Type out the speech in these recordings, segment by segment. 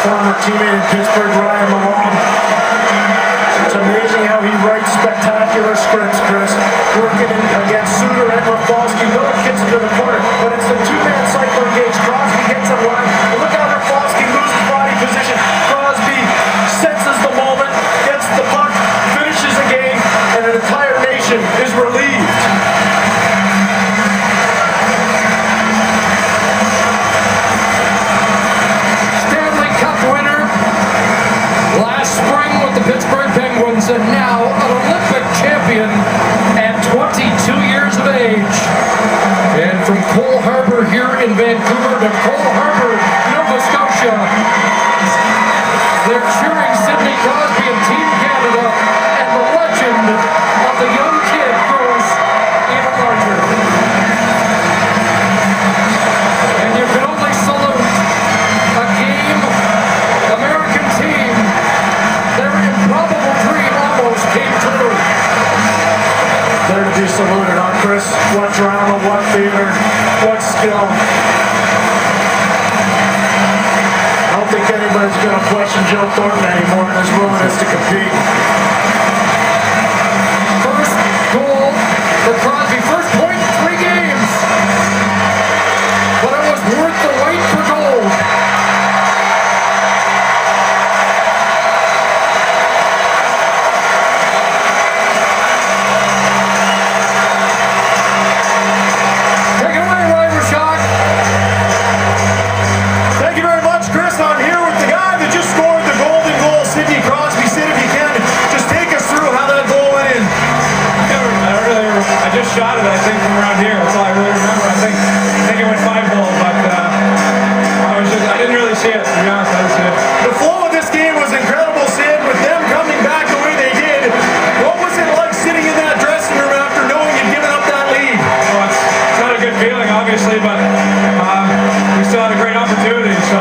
former teammate in Pittsburgh, Ryan Malone. It's amazing how he writes spectacular scripts, Chris. Working in against Suter and Rafalski. Miller gets into the corner, but it's the two-man cycle engaged. Crosby gets in line. Look how Rafalski loses body position. Crosby senses the moment, gets the puck, finishes the game, and an entire nation is relieved. Stanley Cup winner last spring with the Pittsburgh Penguins, and now an Olympic champion at 22 years of age. And from Cole Harbour here in Vancouver to Cole Harbour, Nova Scotia, they're cheering Sidney Crosby and Team Canada, and the legend of the young kid grows even larger. And you can only salute a game American team. Their improbable dream almost came true. There to be saluted, huh, Chris? What drama, what theater, what skill. I don't think anybody's going to question Joe Thornton anymore and his willingness to compete. First goal for Crosby. First point in 3 games. But it was worth the wait for gold. Take it away, Ryan Rishaug. Thank you very much, Chris. I'm here with the guy that just scored the golden goal, Sidney Crosby. Sid, if you can, just take us through how that goal went in. I just shot it, I think, from around here. That's all I really remember. I think it went 5 goal, but I didn't really see it, to be honest. I didn't see it. The flow of this game was incredible, Sid, with them coming back the way they did. What was it like sitting in that dressing room after knowing you'd given up that lead? Well, it's not a good feeling, obviously, but we still had a great opportunity, so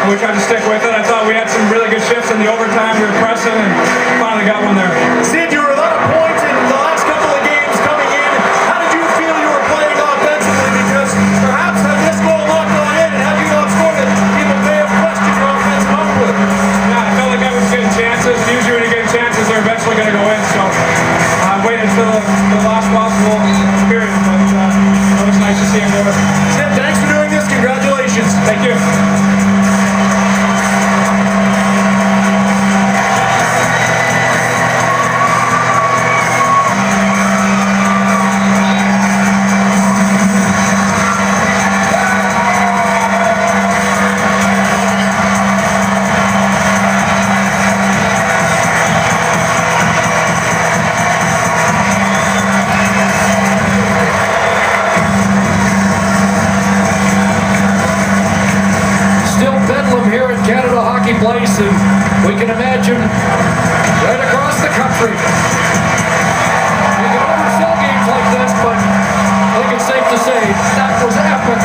we tried to stick with it. I thought we had some really good shifts in the overtime. We were pressing and finally got one there. Sid, you were a lot of points in the last couple of games coming in. How did you feel you were playing offensively? Because perhaps had this goal not gone in and had you not scored it, people may have questioned your offensive output. Yeah, I felt like I was getting chances. Usually when you get chances, they're eventually going to go in, so I waited until the last possible period, but it was nice to see him go in. Sid, thanks for doing this. Congratulations. Thank you. Still bedlam here at Canada Hockey Place, and we can imagine right across the country. You can oversell games like this, but I think it's safe to say that was epic.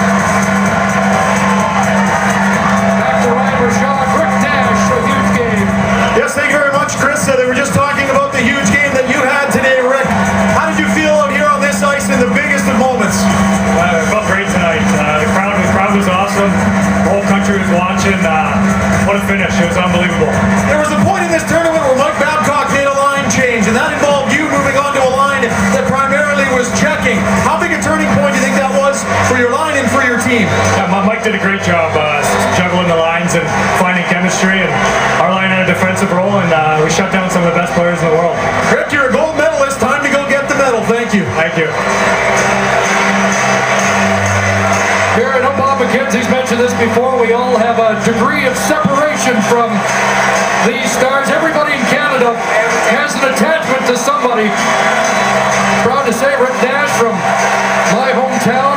Back to Ryan Rishaug, Rick Nash, a huge game. Yes, thank you very much, Chris. They were just talking about the huge game that you had today, Rick. How did you feel out here on this ice in the biggest of moments? It felt great tonight. The crowd was awesome. The whole country was watching. What a finish. It was unbelievable. There was a point in this tournament where Mike Babcock made a line change, and that involved you moving on to a line that primarily was checking. How big a turning point do you think that was for your line and for your team? Yeah, Mike did a great job juggling the lines and finding chemistry. And our line had a defensive role, and we shut down some of the best players in the world. Rick, you're a gold medalist. Time to go get the medal. Thank you. Thank you. Here, I know Bob McKenzie's mentioned this before, we all have a degree of separation from these stars. Everybody in Canada has an attachment to somebody. Proud to say Rick Nash from my hometown.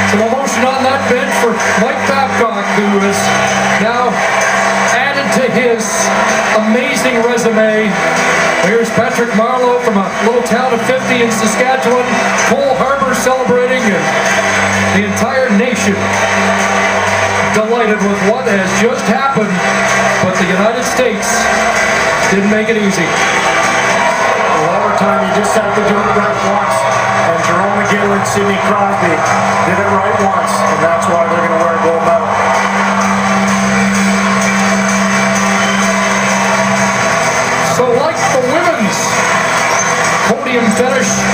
Some emotion on that bench for Mike Babcock, who is now added to his amazing resume. Here's Patrick Marleau from a little town of 50 in Saskatchewan. Cole Harbour celebrating, and the entire nation delighted with what has just happened, but the United States didn't make it easy. Well, overtime, you just have to do it right once. And Jerome McGill and Sidney Crosby did it right once, and that's why they're going to wear a gold medal. podium finish.